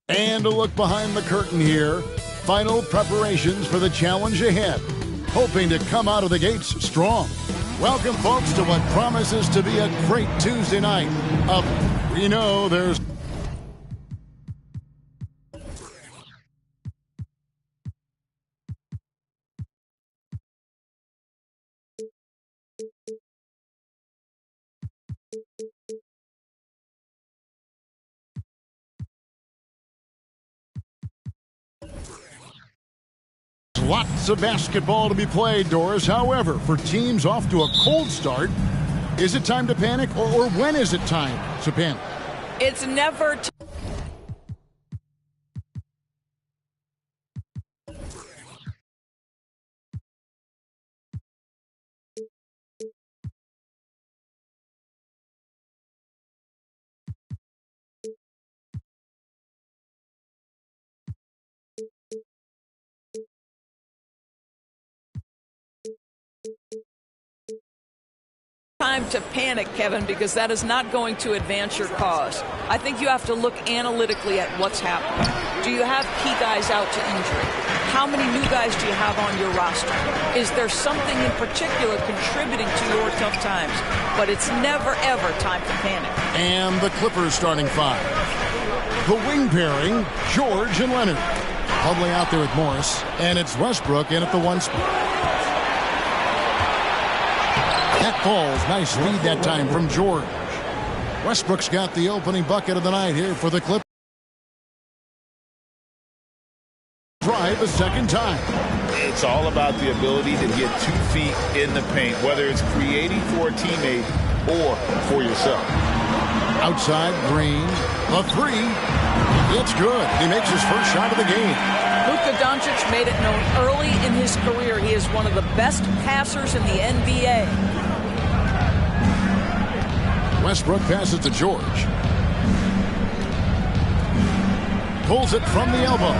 And a look behind the curtain here. Final preparations for the challenge ahead. Hoping to come out of the gates strong. Welcome, folks, to what promises to be a great Tuesday night of, we know there's... Lots of basketball to be played, Doris. However, for teams off to a cold start, is it time to panic, or when is it time to panic? It's never time to panic, Kevin, because that is not going to advance your cause. I think you have to look analytically at what's happening. Do you have key guys out to injury? How many new guys do you have on your roster? Is there something in particular contributing to your tough times? But it's never, ever time to panic. And the Clippers starting five. The wing pairing, George and Leonard. Huddling out there with Morris, and it's Westbrook in at the one spot. That falls. Nice lead that time from George. Westbrook's got the opening bucket of the night here for the Clippers. Drive a second time. It's all about the ability to get 2 feet in the paint, whether it's creating for a teammate or for yourself. Outside, Green. A three. It's good. He makes his first shot of the game. Luka Doncic made it known early in his career he is one of the best passers in the NBA. Westbrook passes to George. Pulls it from the elbow.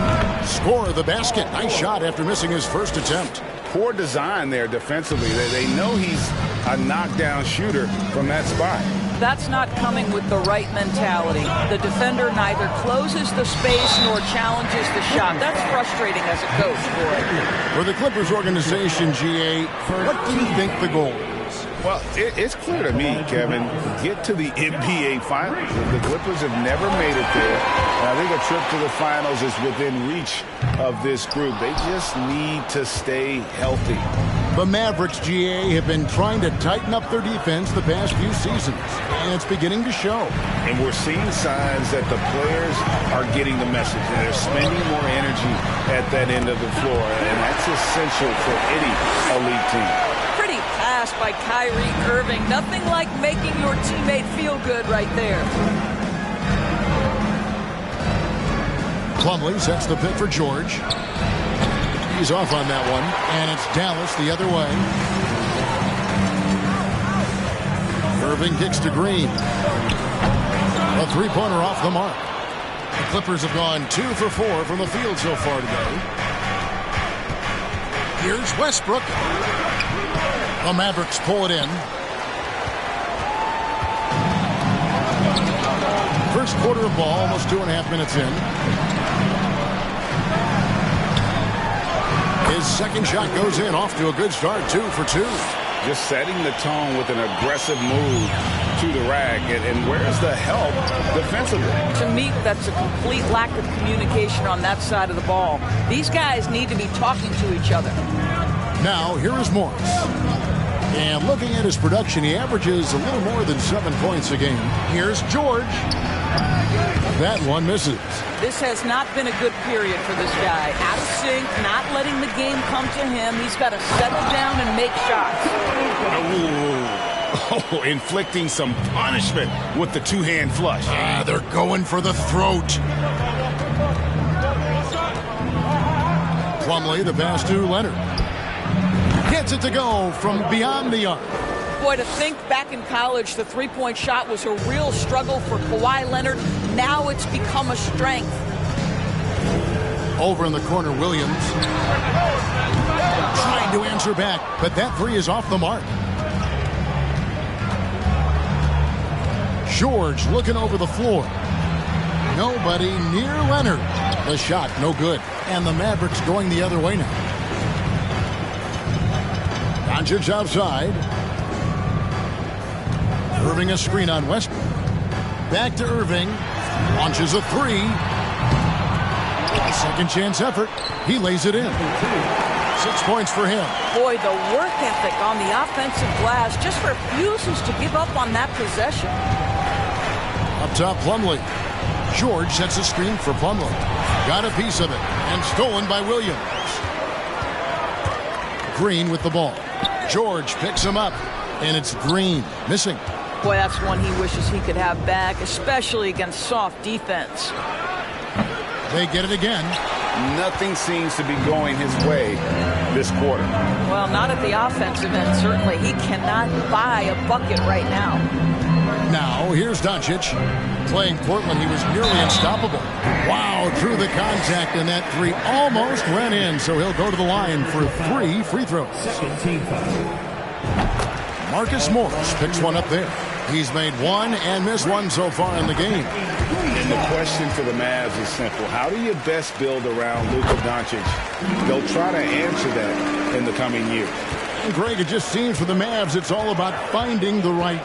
Score the basket. Nice shot after missing his first attempt. Poor design there defensively. They know he's a knockdown shooter from that spot. That's not coming with the right mentality. The defender neither closes the space nor challenges the shot. That's frustrating as a coach, boy. For the Clippers organization, GA, what do you think the goal is? Well, it's clear to me, Kevin, get to the NBA Finals. The Clippers have never made it there. And I think a trip to the Finals is within reach of this group. They just need to stay healthy. The Mavericks, GA, have been trying to tighten up their defense the past few seasons, and it's beginning to show. And we're seeing signs that the players are getting the message. They're spending more energy at that end of the floor, and that's essential for any elite team. Pretty pass by Kyrie Irving. Nothing like making your teammate feel good right there. Plumlee sets the pick for George. He's off on that one, and it's Dallas the other way. Irving kicks to Green. A three-pointer off the mark. The Clippers have gone 2 for 4 from the field so far today. Here's Westbrook. The Mavericks pull it in. First quarter of ball, almost 2.5 minutes in. His second shot goes in, off to a good start, 2 for 2. Just setting the tone with an aggressive move to the rack. And where's the help defensively? To me, that's a complete lack of communication on that side of the ball. These guys need to be talking to each other. Now, here is Morris. And looking at his production, he averages a little more than 7 points a game. Here's George. That one misses. This has not been a good period for this guy. Out of sync, not letting the game come to him. He's got to settle down and make shots. Oh, inflicting some punishment with the two-hand flush. They're going for the throat. Plumlee, the pass to Leonard. Gets it to go from beyond the arc. Boy, to think back in college, the three-point shot was a real struggle for Kawhi Leonard. Now it's become a strength. Over in the corner, Williams. Trying to answer back, but that three is off the mark. George looking over the floor. Nobody near Leonard. The shot, no good. And the Mavericks going the other way now. Doncic outside. Irving a screen on Westbrook. Back to Irving. Launches a three. Second chance effort. He lays it in. 6 points for him. Boy, the work ethic on the offensive glass just refuses to give up on that possession. Up top, Plumlee. George sets a screen for Plumlee. Got a piece of it and stolen by Williams. Green with the ball. George picks him up, and it's Green missing. Boy, that's one he wishes he could have back, especially against soft defense. They get it again. Nothing seems to be going his way this quarter. Well, not at the offensive end, certainly. He cannot buy a bucket right now. Now, here's Doncic. Playing Portland, he was nearly unstoppable. Wow, through the contact, and that three almost went in, so he'll go to the line for 3 free throws. Marcus Morris picks one up there. He's made one and missed one so far in the game. And the question for the Mavs is simple. How do you best build around Luka Doncic? They'll try to answer that in the coming years. And Greg, it just seems for the Mavs, it's all about finding the right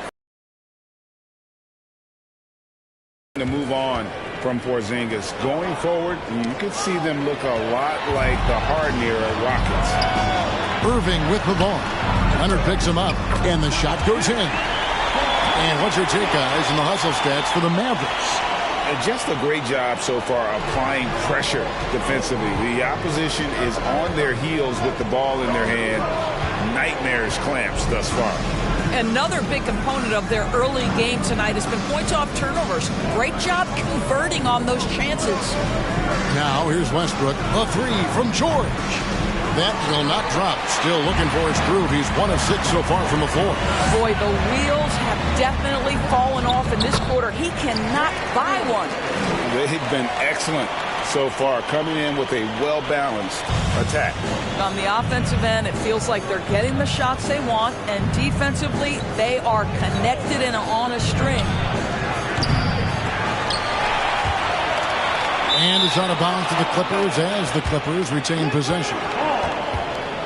to move on from Porzingis. Going forward, you could see them look a lot like the Harden-era Rockets. Irving with the ball. Leonard picks him up, and the shot goes in. And what's your take, guys, in the hustle stats for the Mavericks? Just a great job so far applying pressure defensively. The opposition is on their heels with the ball in their hand. Nightmares clamps thus far. Another big component of their early game tonight has been points off turnovers. Great job converting on those chances. Now here's Westbrook. A three from George. That will not drop. Still looking for his groove. He's 1 of 6 so far from the floor. Boy, the wheels have definitely fallen off in this quarter. He cannot buy one. They've been excellent so far, coming in with a well-balanced attack. On the offensive end, it feels like they're getting the shots they want, and defensively, they are connected and on a string. And it's out of bounds to the Clippers as the Clippers retain possession.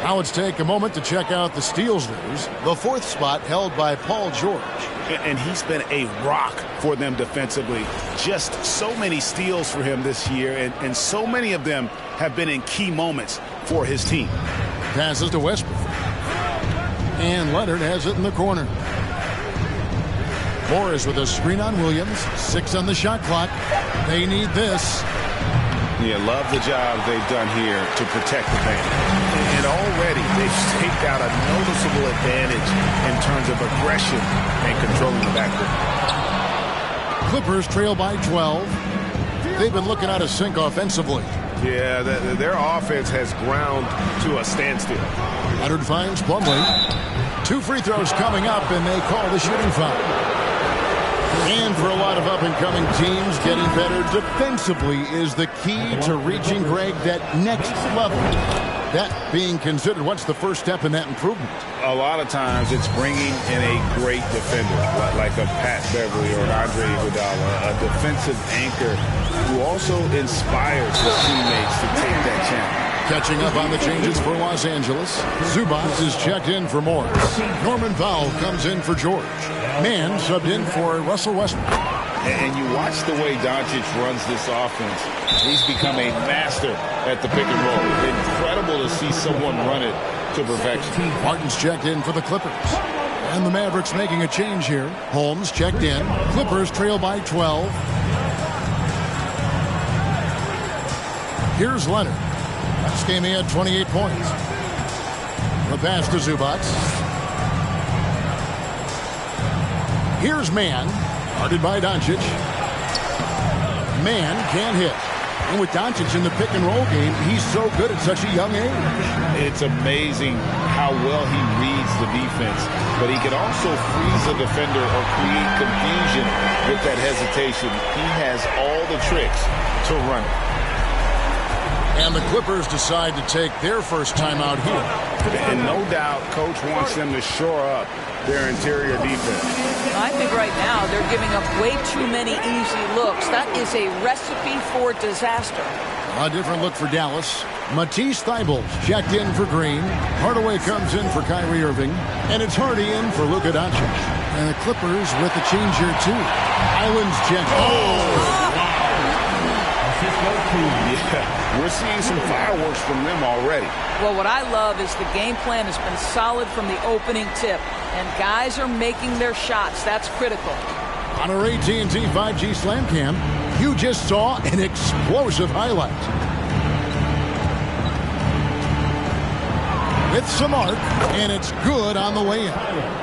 Now let's take a moment to check out the steals leaders. The 4th spot held by Paul George. And he's been a rock for them defensively. Just so many steals for him this year, and so many of them have been in key moments for his team. Passes to Westbrook. And Leonard has it in the corner. Morris with a screen on Williams. 6 on the shot clock. They need this. Yeah, love the job they've done here to protect the paint. And already they've staked out a noticeable advantage in terms of aggression and controlling the backcourt. Clippers trail by 12. They've been looking out of sync offensively. Yeah, their offense has ground to a standstill. Leonard finds Plumlee. 2 free throws coming up, and they call the shooting foul. And for a lot of up-and-coming teams, getting better defensively is the key to reaching, Greg, that next level. That being considered, what's the first step in that improvement? A lot of times it's bringing in a great defender, like a Pat Beverly or an Andre Iguodala, a defensive anchor who also inspires his teammates to take that challenge. Catching up on the changes for Los Angeles. Zubac is checked in for Morris. Norman Powell comes in for George. Mann subbed in for Russell Westbrook. And you watch the way Doncic runs this offense. He's become a master at the pick and roll. Incredible to see someone run it to perfection. Martin's checked in for the Clippers. And the Mavericks making a change here. Holmes checked in. Clippers trail by 12. Here's Leonard. Last game he had 28 points. The pass to Zubac. Here's Mann. Guarded by Doncic. Mann can't hit. And with Doncic in the pick-and-roll game, he's so good at such a young age. It's amazing how well he reads the defense. But he can also freeze a defender or create confusion with that hesitation. He has all the tricks to run it. And the Clippers decide to take their first time out here. And no doubt, Coach wants them to shore up their interior defense. I think right now they're giving up way too many easy looks. That is a recipe for disaster. A different look for Dallas. Matisse Thybulle's checked in for Green. Hardaway comes in for Kyrie Irving. And it's Hardy in for Luka Doncic. And the Clippers with the change here, too. Island's checked. Yeah, we're seeing some fireworks from them already. Well, what I love is the game plan has been solid from the opening tip. And guys are making their shots. That's critical. On our AT&T 5G Slam Cam, you just saw an explosive highlight. With some arc, and it's good on the way in.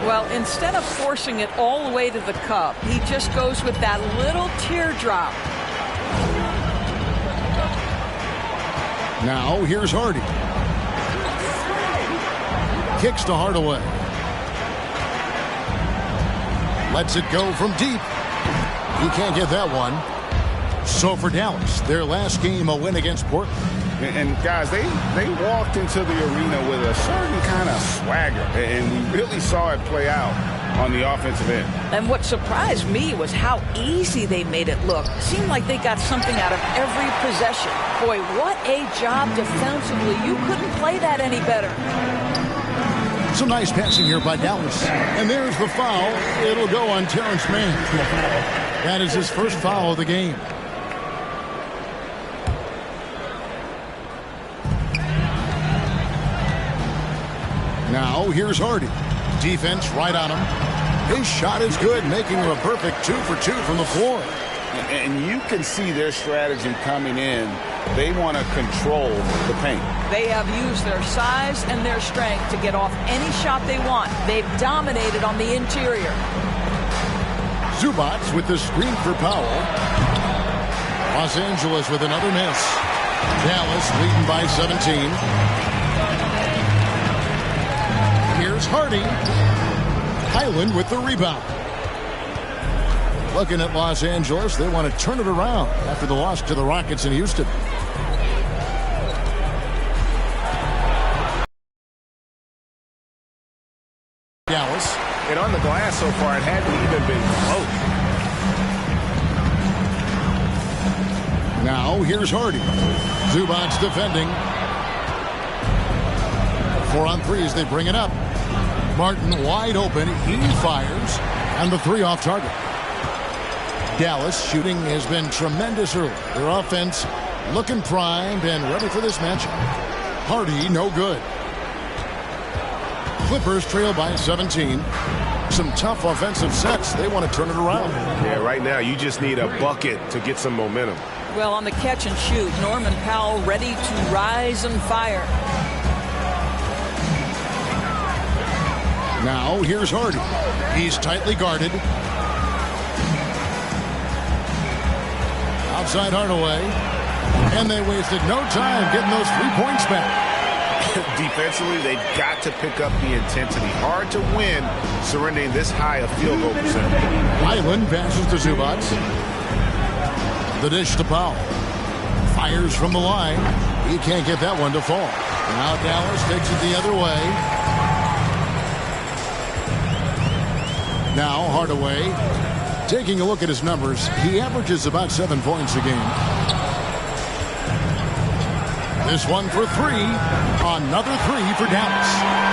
Well, instead of forcing it all the way to the cup, he just goes with that little teardrop. Now, here's Hardy. Kicks to Hardaway. Lets it go from deep. He can't get that one. So for Dallas, their last game, a win against Portland. And guys, they walked into the arena with a certain kind of swagger, and we really saw it play out on the offensive end. And what surprised me was how easy they made it look. It seemed like they got something out of every possession. Boy, what a job defensively. You couldn't play that any better. Some nice passing here by Dallas. And there's the foul. It'll go on Terrence Mann. That is his first foul of the game. Now, here's Hardy. Defense right on him. His shot is good, making him a perfect 2 for 2 from the floor. And you can see their strategy coming in. They want to control the paint. They have used their size and their strength to get off any shot they want. They've dominated on the interior. Zubac with the screen for Powell. Los Angeles with another miss. Dallas leading by 17. Here's Hardy. Highland with the rebound. Looking at Los Angeles, they want to turn it around after the loss to the Rockets in Houston. Dallas. And on the glass so far, it hadn't even been close. Now, here's Hardy. Zubac's defending. 4 on 3 as they bring it up. Martin wide open. He fires. And the 3 off target. Dallas shooting has been tremendous early. Their offense looking primed and ready for this matchup. Hardy, no good. Clippers trail by 17. Some tough offensive sets. They want to turn it around. Yeah, right now you just need a bucket to get some momentum. Well, on the catch and shoot, Norman Powell ready to rise and fire. Now, here's Hardy. He's tightly guarded. Outside Hardaway. And they wasted no time getting those 3 points back. Defensively, they've got to pick up the intensity. Hard to win surrendering this high a field goal percentage. Island passes to Zubac. The dish to Powell. Fires from the line. He can't get that one to fall. Now Dallas takes it the other way. Now Hardaway. Taking a look at his numbers, he averages about 7 points a game. This one for 3. Another 3 for Dallas.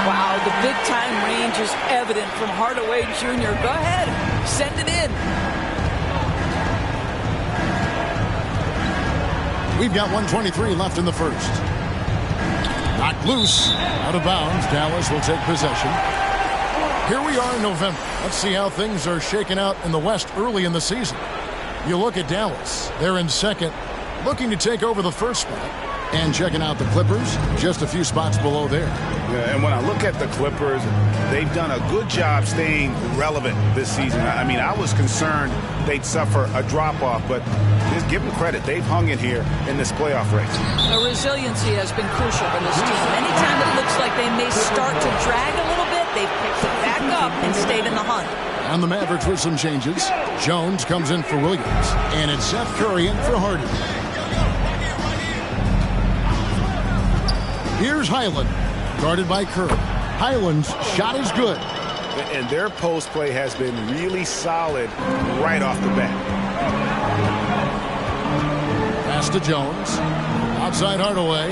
Wow, the big-time range is evident from Hardaway Jr. Go ahead, send it in. We've got 1:23 left in the first. Knocked loose. Out of bounds. Dallas will take possession. Here we are in November. Let's see how things are shaking out in the West early in the season. You look at Dallas. They're in second, looking to take over the first spot. And checking out the Clippers, just a few spots below there. Yeah, and when I look at the Clippers, they've done a good job staying relevant this season. I mean, I was concerned they'd suffer a drop-off, but just give them credit. They've hung in here in this playoff race. The resiliency has been crucial for this team. Anytime it looks like they may start to drag a little bit, they've picked it back up and stayed in the hunt. And the Mavericks with some changes. Jones comes in for Williams. And it's Seth Curry in for Hardy. Here's Highland, guarded by Curry. Highland's shot is good. And their post play has been really solid right off the bat. Pass to Jones. Outside Hardaway.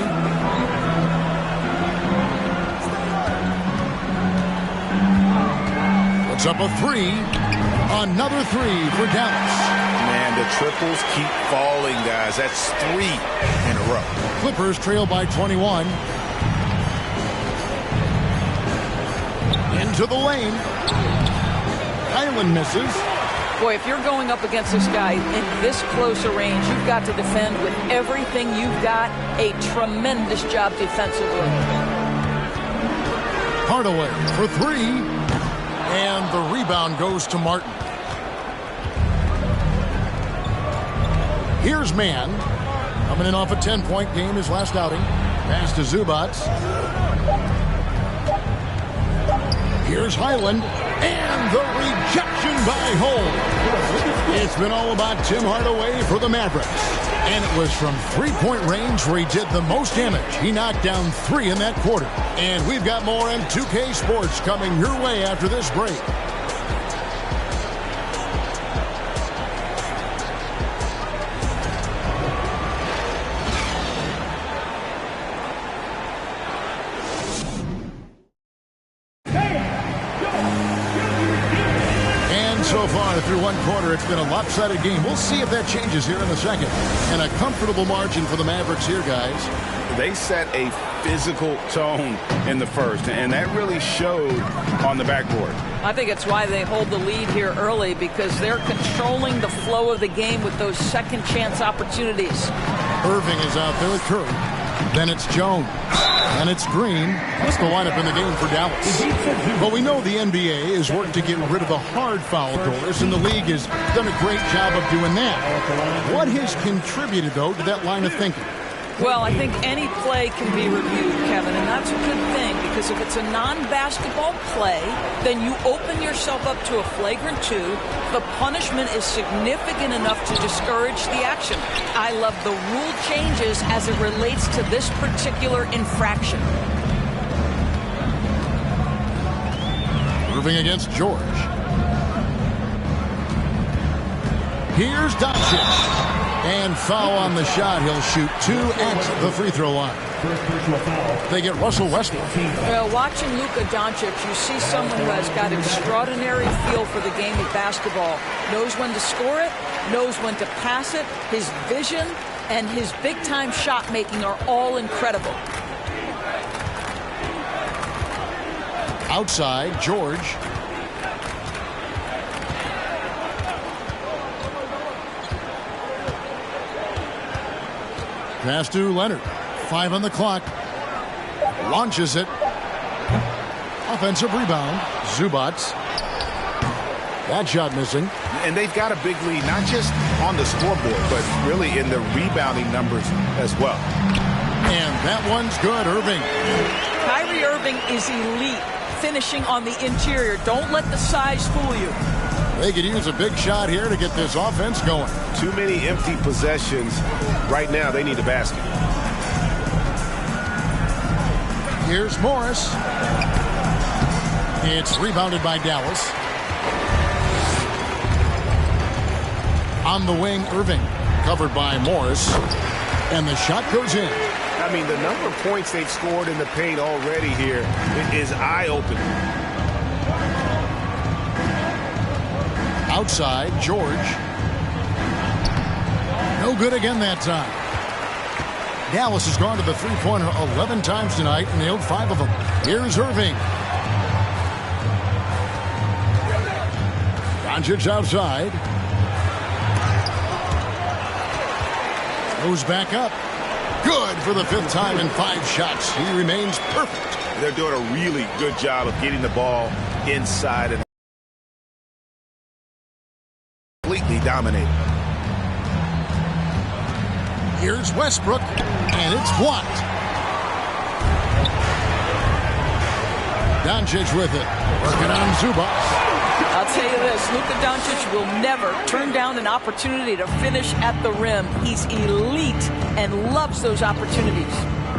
Puts up a three. Another three for Dallas. Man, the triples keep falling, guys. That's 3 in a row. Clippers trail by 21. Into the lane. Highland misses. Boy, if you're going up against this guy in this close a range, you've got to defend with everything you've got. A tremendous job defensively. Hardaway for three. And the rebound goes to Martin. Here's Mann. Coming in off a 10-point game his last outing. Pass to Zubac. Here's Highland. And the rejection by Holmes. It's been all about Tim Hardaway for the Mavericks. And it was from three-point range where he did the most damage. He knocked down 3 in that quarter. And we've got more M2K Sports coming your way after this break. So far through one quarter, it's been a lopsided game. We'll see if that changes here in the second. And a comfortable margin for the Mavericks here, guys. They set a physical tone in the first, and that really showed on the backboard. I think it's why they hold the lead here early, because they're controlling the flow of the game with those second chance opportunities. Irving is out there with Curry. Then it's Jones. And it's Green. That's the lineup in the game for Dallas. But we know the NBA is working to get rid of the hard foul doors, and the league has done a great job of doing that. What has contributed, though, to that line of thinking? Well, I think any play can be reviewed, Kevin, and that's a good thing, because if it's a non-basketball play, then you open yourself up to a flagrant 2. The punishment is significant enough to discourage the action. I love the rule changes as it relates to this particular infraction. Irving against George. Here's Doncic. And foul on the shot. He'll shoot 2 at the free throw line. They get Russell Westbrook. Well, watching Luka Doncic, you see someone who has got extraordinary feel for the game of basketball. Knows when to score it, knows when to pass it. His vision and his big-time shot making are all incredible. Outside, George. Pass to Leonard. 5 on the clock. Launches it. Offensive rebound. Zubac. That shot missing. And they've got a big lead, not just on the scoreboard, but really in the rebounding numbers as well. And that one's good, Irving. Kyrie Irving is elite, finishing on the interior. Don't let the size fool you. They could use a big shot here to get this offense going. Too many empty possessions. Right now, they need a basket. Here's Morris. It's rebounded by Dallas. On the wing, Irving. Covered by Morris. And the shot goes in. I mean, the number of points they've scored in the paint already here is eye-opening. Outside, George. No good again that time. Dallas has gone to the three-pointer 11 times tonight and nailed 5 of them. Here's Irving. Doncic outside. Goes back up. Good for the 5th time in 5 shots. He remains perfect. They're doing a really good job of getting the ball inside and completely dominating. Here's Westbrook, and it's blocked. Doncic with it. Working on Zubac. I'll tell you this, Luka Doncic will never turn down an opportunity to finish at the rim. He's elite and loves those opportunities.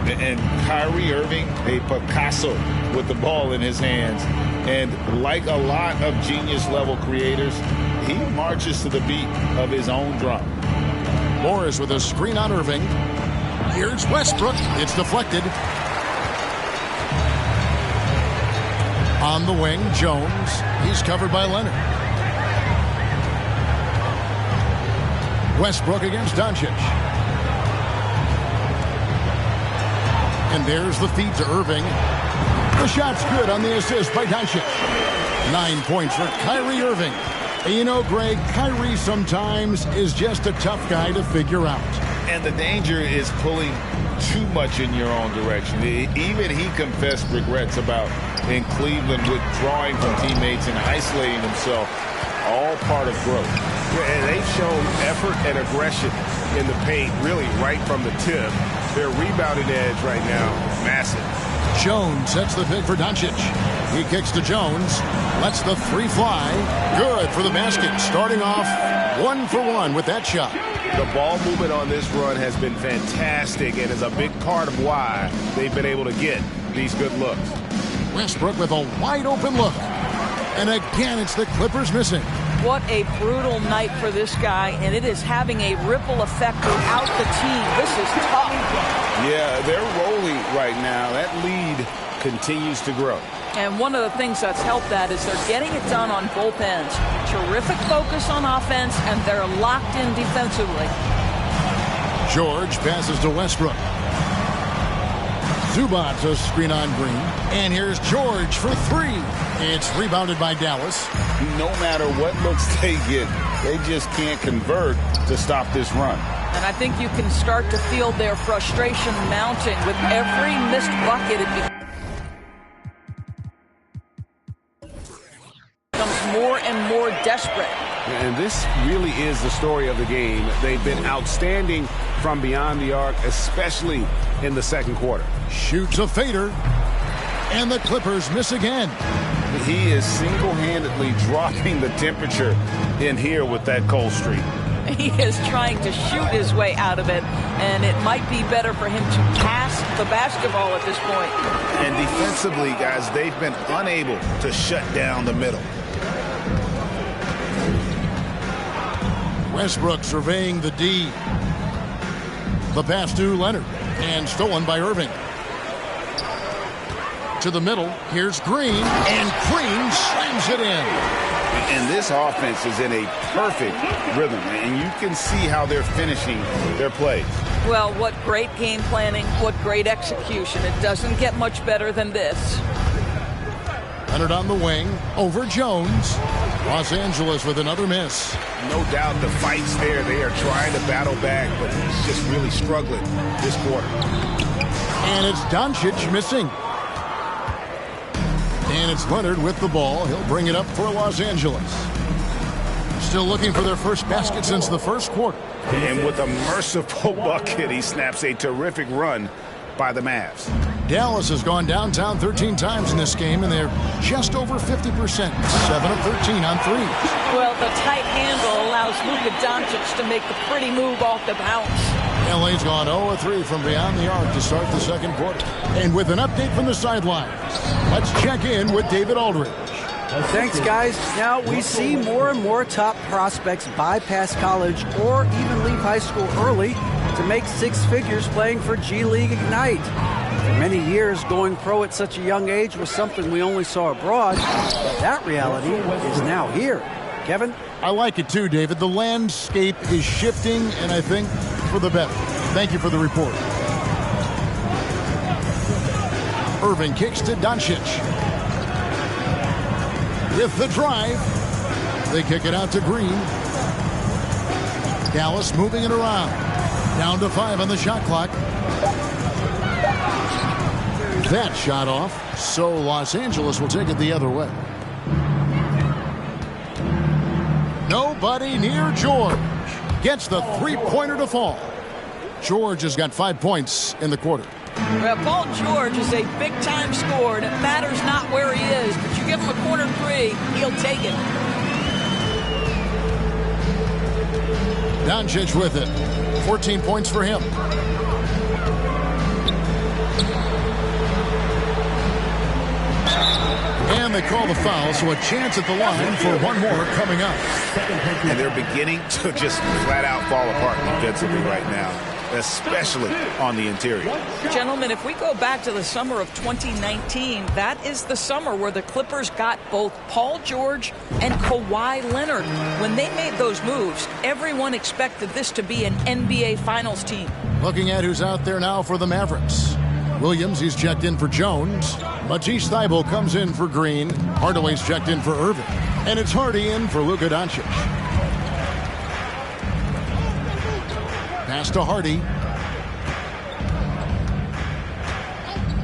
And Kyrie Irving, a Picasso with the ball in his hands. And like a lot of genius-level creators, he marches to the beat of his own drum. Morris with a screen on Irving. Here's Westbrook. It's deflected. On the wing, Jones. He's covered by Leonard. Westbrook against Doncic. And there's the feed to Irving. The shot's good on the assist by Doncic. 9 points for Kyrie Irving. And you know, Greg, Kyrie sometimes is just a tough guy to figure out. And the danger is pulling too much in your own direction. Even he confessed regrets about in Cleveland withdrawing from teammates and isolating himself. All part of growth. Yeah, and they've shown effort and aggression in the paint, really right from the tip. Their rebounding edge right now, massive. Jones sets the pick for Doncic. He kicks to Jones. Lets the three fly. Good for the basket. Starting off 1 for 1 with that shot. The ball movement on this run has been fantastic and is a big part of why they've been able to get these good looks. Westbrook with a wide open look. And again, it's the Clippers missing. What a brutal night for this guy, and it is having a ripple effect throughout the team. This is tough. Yeah, they're rolling right now. That lead continues to grow. And one of the things that's helped that is they're getting it done on both ends. Terrific focus on offense, and they're locked in defensively. George passes to Westbrook. Zubac's a screen on Green. And here's George for three. It's rebounded by Dallas. No matter what looks they get, they just can't convert to stop this run. And I think you can start to feel their frustration mounting with every missed bucket. It becomes more and more desperate. And this really is the story of the game. They've been outstanding from beyond the arc, especially in the second quarter. Shoots a fader. And the Clippers miss again. He is single-handedly dropping the temperature in here with that cold streak. He is trying to shoot his way out of it, and it might be better for him to pass the basketball at this point. And defensively, guys, they've been unable to shut down the middle. Westbrook surveying the D. The pass to Leonard, and stolen by Irving. To the middle, here's Green, and Green slams it in. And this offense is in a perfect rhythm, and you can see how they're finishing their plays. Well, what great game planning, what great execution. It doesn't get much better than this. Leonard on the wing, over Jones. Los Angeles with another miss. No doubt the fight's there. They are trying to battle back, but he's just really struggling this quarter. And it's Doncic missing. And it's Leonard with the ball. He'll bring it up for Los Angeles. Still looking for their first basket since the first quarter. And with a merciful bucket, he snaps a terrific run by the Mavs. Dallas has gone downtown 13 times in this game, and they're just over 50%. 7 of 13 on threes. Well, the tight handle allows Luka Doncic to make the pretty move off the bounce. LA's gone 0 of 3 from beyond the arc to start the second quarter. And with an update from the sidelines, let's check in with David Aldridge. Thanks, guys. Now we see more and more top prospects bypass college or even leave high school early to make six figures playing for G League Ignite. For many years, going pro at such a young age was something we only saw abroad, but that reality is now here. Kevin? I like it too, David. The landscape is shifting, and I think for the better. Thank you for the report. Irving kicks to Doncic. With the drive, they kick it out to Green. Dallas moving it around. Down to 5 on the shot clock. That shot off, so Los Angeles will take it the other way. Nobody near George. Gets the three-pointer to fall. George has got 5 points in the quarter. Well, Paul George is a big-time scorer, and it matters not where he is, but you give him a corner three, he'll take it. Doncic with it. 14 points for him. And they call the foul, so a chance at the line for one more coming up. And they're beginning to just flat out fall apart defensively right now, especially on the interior. Gentlemen, if we go back to the summer of 2019, that is the summer where the Clippers got both Paul George and Kawhi Leonard. When they made those moves, everyone expected this to be an NBA Finals team. Looking at who's out there now for the Mavericks. Williams, he's checked in for Jones. Matisse Thybulle comes in for Green. Hardaway's checked in for Irving. And it's Hardy in for Luka Doncic. Pass to Hardy.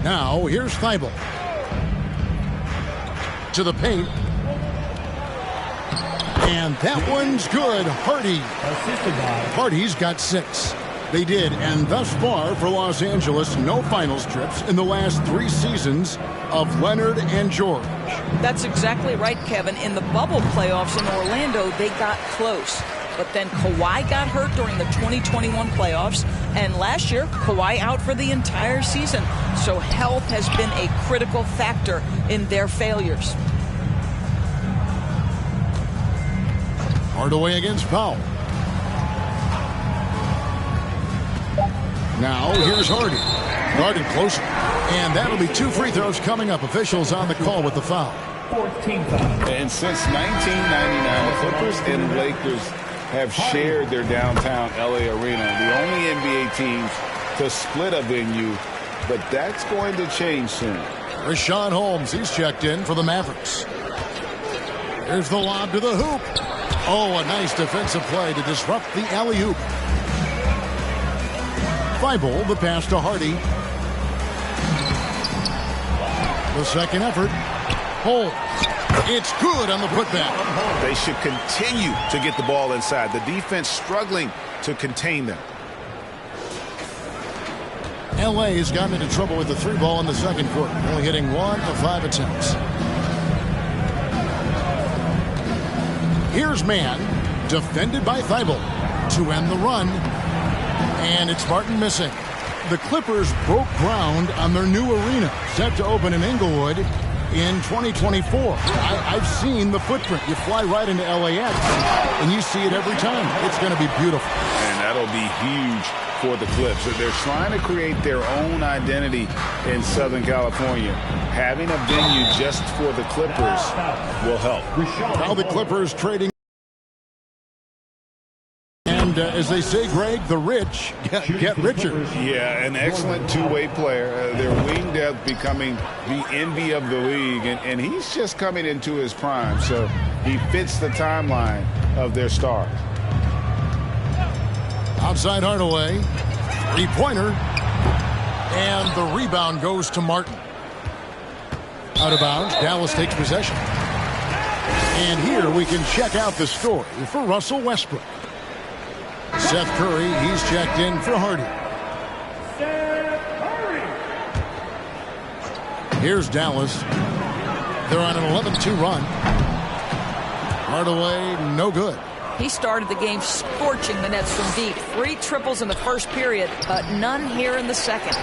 Now, here's Thybulle. To the paint. And that one's good. Hardy's got 6. They did, and thus far for Los Angeles, no finals trips in the last 3 seasons of Leonard and George. That's exactly right, Kevin. In the bubble playoffs in Orlando, they got close. But then Kawhi got hurt during the 2021 playoffs, and last year, Kawhi out for the entire season. So health has been a critical factor in their failures. Hardaway against Powell. Now, here's Hardy. Guarded closer. And that'll be 2 free throws coming up. Officials on the call with the foul. And since 1999, the Clippers and Lakers have shared their downtown LA arena. The only NBA teams to split a venue, but that's going to change soon. Richaun Holmes, he's checked in for the Mavericks. Here's the lob to the hoop. Oh, a nice defensive play to disrupt the alley-oop. Thybulle, the pass to Hardy. The second effort. Holmes. It's good on the putback. They should continue to get the ball inside. The defense struggling to contain them. LA has gotten into trouble with the 3 ball in the second quarter, only hitting 1 of 5 attempts. Here's man, defended by Thybulle to end the run. And it's Martin missing. The Clippers broke ground on their new arena, set to open in Inglewood in 2024. I've seen the footprint. You fly right into LAX, and you see it every time. It's going to be beautiful. And that'll be huge for the Clips. They're trying to create their own identity in Southern California. Having a venue just for the Clippers will help. Now the Clippers trading. And as they say, Greg, the rich get richer. Yeah, an excellent two-way player. Their wing depth becoming the envy of the league. And he's just coming into his prime, so he fits the timeline of their stars. Outside Hardaway. 3-pointer. And the rebound goes to Martin. Out of bounds. Dallas takes possession. And here we can check out the story for Russell Westbrook. Seth Curry, he's checked in for Hardy. Here's Dallas. They're on an 11-2 run. Hardaway, no good. He started the game scorching the Nets from deep. 3 triples in the first period, but none here in the second.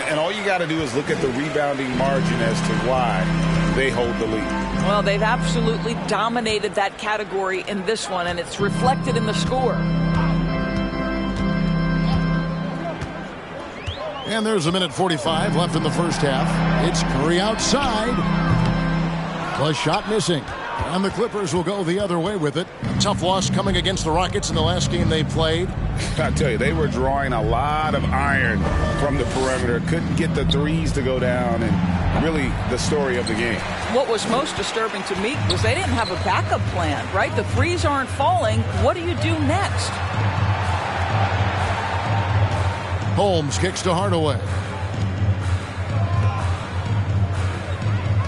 And all you got to do is look at the rebounding margin as to why they hold the lead. Well, they've absolutely dominated that category in this one, and it's reflected in the score. And there's a minute 45 left in the first half. It's Curry outside. The shot missing. And the Clippers will go the other way with it. A tough loss coming against the Rockets in the last game they played. I tell you, they were drawing a lot of iron from the perimeter. Couldn't get the threes to go down, and really the story of the game. What was most disturbing to me was they didn't have a backup plan, right? The threes aren't falling. What do you do next? Holmes kicks to Hardaway.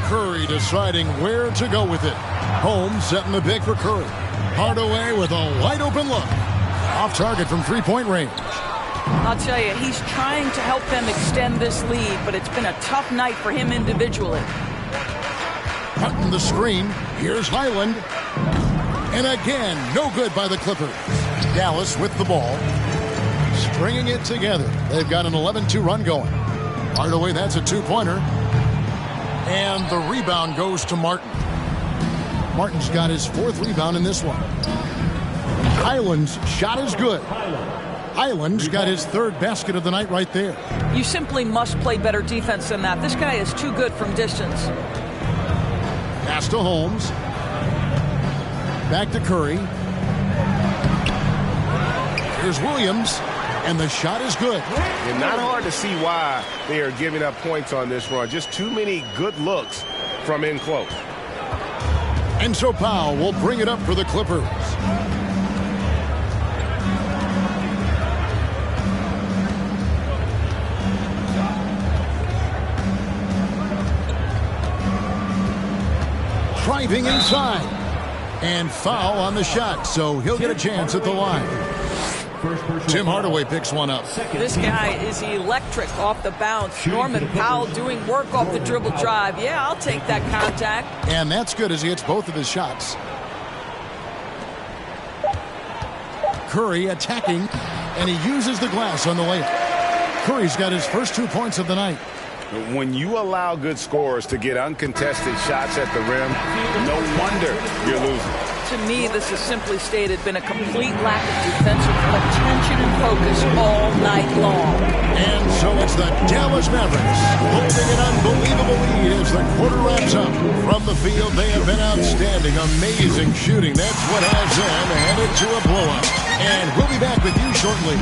Curry deciding where to go with it. Holmes setting the pick for Curry. Hardaway with a wide open look. Off target from 3-point range. I'll tell you, he's trying to help them extend this lead, but it's been a tough night for him individually. Cutting the screen. Here's Highland. And again, no good by the Clippers. Dallas with the ball. Stringing it together. They've got an 11-2 run going. Hardaway, that's a two-pointer. And the rebound goes to Martin. Martin's got his fourth rebound in this one. Highland's shot is good. Highland's got his third basket of the night right there. You simply must play better defense than that. This guy is too good from distance. Pass to Holmes. Back to Curry. Here's Williams. And the shot is good. And not hard to see why they are giving up points on this run. Just too many good looks from in close. And so Powell will bring it up for the Clippers. Driving inside. And foul on the shot, so he'll get a chance at the line. Tim Hardaway picks one up. This guy is electric off the bounce. Norman Powell doing work off the dribble drive. Yeah, I'll take that contact. And that's good as he hits both of his shots. Curry attacking, and he uses the glass on the layup. Curry's got his first 2 points of the night. When you allow good scorers to get uncontested shots at the rim, no wonder you're losing. To me, this has simply stated been a complete lack of defensive attention and focus all night long. And so it's the Dallas Mavericks holding an unbelievable lead as the quarter wraps up. From the field, they have been outstanding. Amazing shooting. That's what has them headed to a blowout. And we'll be back with you shortly.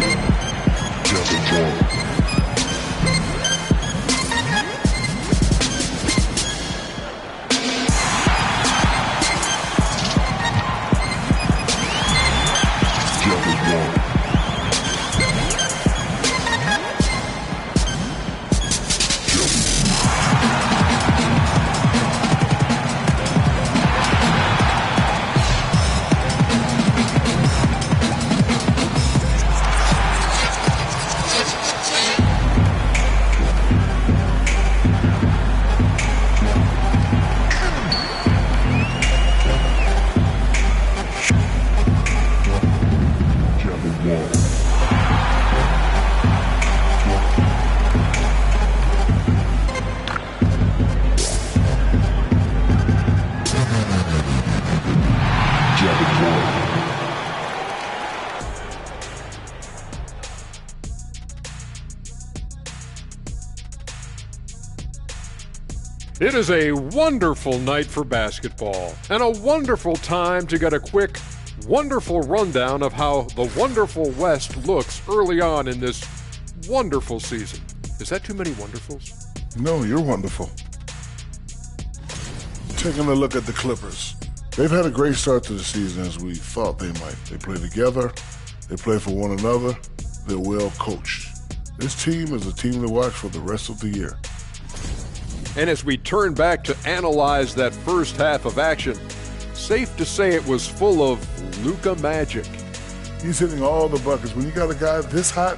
It is a wonderful night for basketball and a wonderful time to get a quick, wonderful rundown of how the wonderful West looks early on in this wonderful season. Is that too many wonderfuls? No, you're wonderful. Taking a look at the Clippers. They've had a great start to the season as we thought they might. They play together, they play for one another, they're well coached. This team is a team to watch for the rest of the year. And as we turn back to analyze that first half of action, safe to say it was full of Luka magic. He's hitting all the buckets. When you got a guy this hot,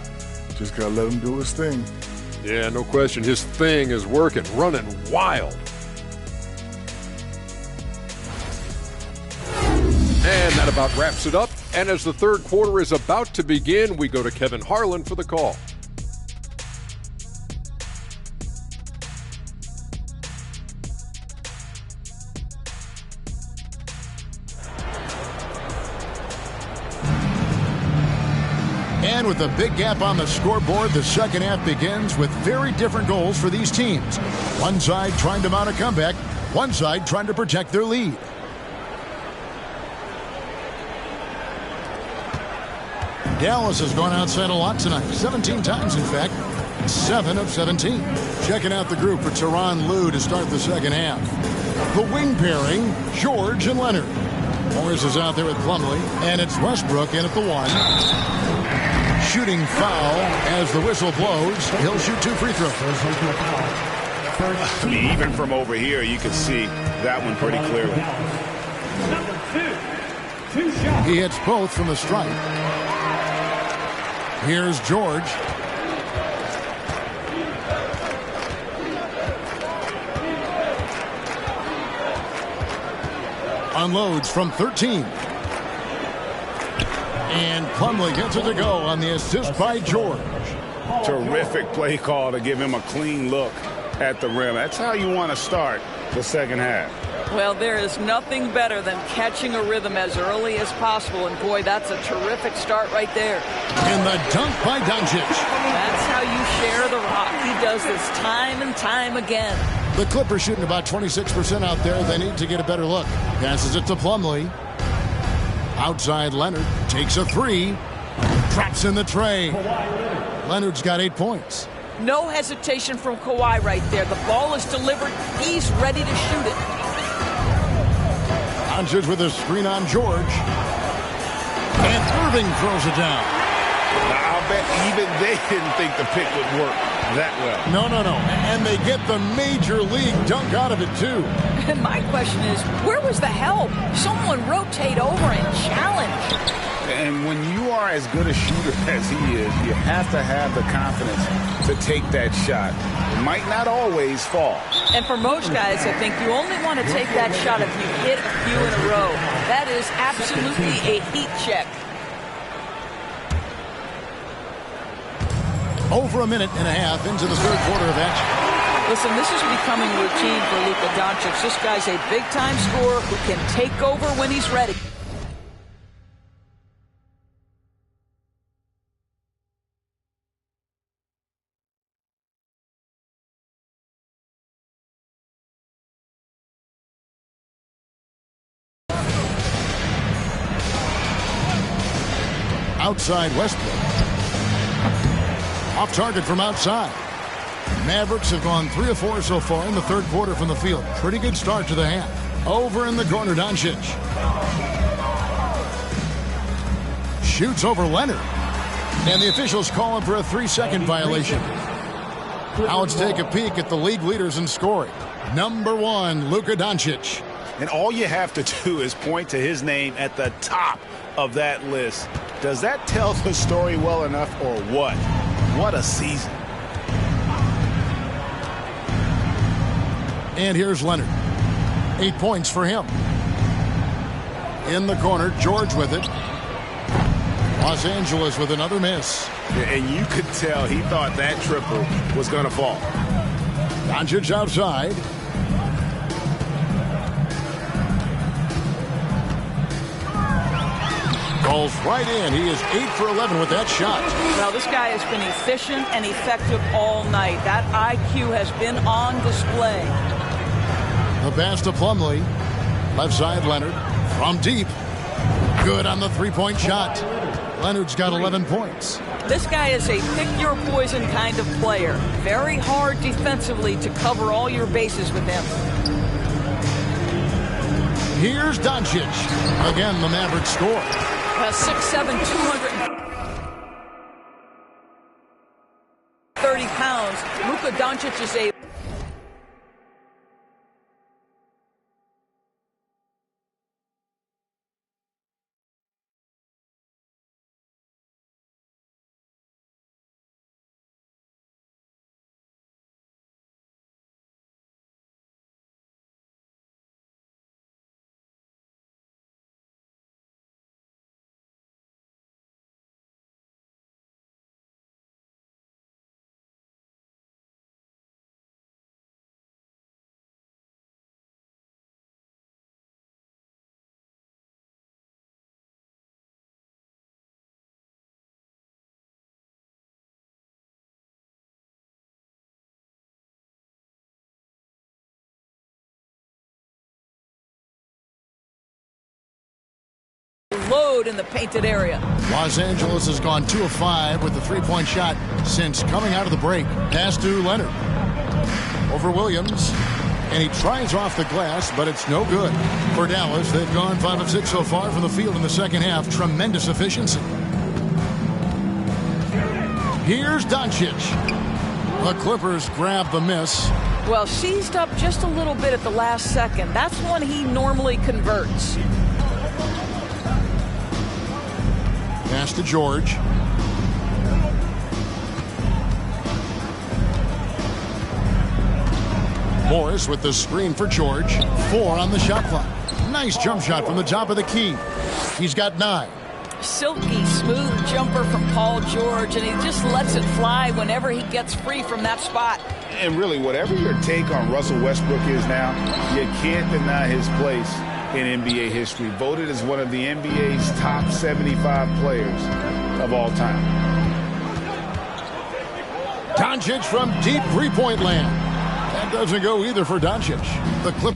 just got to let him do his thing. Yeah, no question. His thing is working, running wild. And that about wraps it up. And as the third quarter is about to begin, we go to Kevin Harlan for the call. And with a big gap on the scoreboard, the second half begins with very different goals for these teams. One side trying to mount a comeback, one side trying to protect their lead. Dallas has gone outside a lot tonight, 17 times in fact, 7 of 17. Checking out the group for Tyronn Lue to start the second half. The wing pairing, George and Leonard. Morris is out there with Plumlee, and it's Westbrook in at the 1. Shooting foul as the whistle blows. He'll shoot 2 free throws. I mean, even from over here, you can see that one pretty clearly. He hits both from the stripe. Here's George. Unloads from 13. And Plumlee gets it to go on the assist by George. Terrific play call to give him a clean look at the rim. That's how you want to start the second half. Well, there is nothing better than catching a rhythm as early as possible, and boy, that's a terrific start right there. In the dunk by Doncic. That's how you share the rock. He does this time and time again. The Clippers shooting about 26% out there. They need to get a better look. Passes it to Plumlee. Outside Leonard takes a three. Traps in the tray. Leonard's got 8 points. No hesitation from Kawhi right there. The ball is delivered. He's ready to shoot it. Doncic with a screen on George. And Irving throws it down. Now, I'll bet even they didn't think the pick would work that well. No. And they get the major league dunk out of it, too. And my question is, where was the help? Someone rotate over and challenge. And when you are as good a shooter as he is, you have to have the confidence to take that shot. It might not always fall. And for most guys, I think you only want to take that shot if you hit a few in a row. That is absolutely a heat check. Over a minute and a half into the third quarter of action. Listen, this is becoming routine for Luka Doncic. This guy's a big-time scorer who can take over when he's ready. Outside Westbrook. Off target from outside. Mavericks have gone 3 of 4 so far in the third quarter from the field. Pretty good start to the half. Over in the corner, Doncic. Shoots over Leonard. And the officials call him for a 3-second violation. Now let's take a peek at the league leaders in scoring. Number 1, Luka Doncic. And all you have to do is point to his name at the top of that list. Does that tell the story well enough or what? What a season. And here's Leonard. 8 points for him. In the corner, George with it. Los Angeles with another miss. And you could tell he thought that triple was going to fall. Doncic outside. Goes right in. He is 8 for 11 with that shot. Well, this guy has been efficient and effective all night. That IQ has been on display. The pass to Plumlee. Left side, Leonard. From deep. Good on the three-point shot. Leonard's got 11 points. This guy is a pick-your-poison kind of player. Very hard defensively to cover all your bases with him. Here's Doncic. Again, the Mavericks score. 6'7", 230 pounds. Luka Doncic is a load in the painted area. Los Angeles has gone 2 of 5 with the three-point shot since coming out of the break. Pass to Leonard. Over Williams. And he tries off the glass, but it's no good. For Dallas, they've gone 5 of 6 so far from the field in the second half. Tremendous efficiency. Here's Doncic. The Clippers grab the miss. Well, seized up just a little bit at the last second. That's when he normally converts. Pass to George. Morris with the screen for George. 4 on the shot clock. Nice jump shot from the top of the key. He's got 9. silky smooth jumper from Paul George, and he just lets it fly whenever he gets free from that spot. And really, whatever your take on Russell Westbrook is now, you can't deny his place in NBA history. Voted as one of the NBA's top 75 players of all time. Doncic from deep three-point land. That doesn't go either for Doncic. The Clip.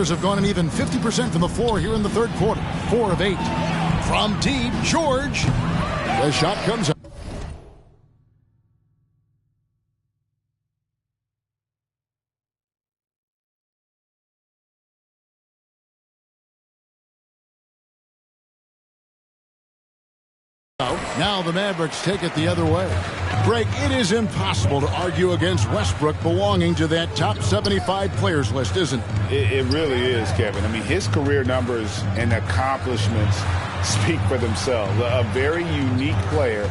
Have gone an even 50% from the floor here in the third quarter. 4 of 8. From deep, George. The shot comes up. Now the Mavericks take it the other way. Greg, it is impossible to argue against Westbrook belonging to that top 75 players list, isn't it? It really is, Kevin. I mean, his career numbers and accomplishments speak for themselves. A very unique player,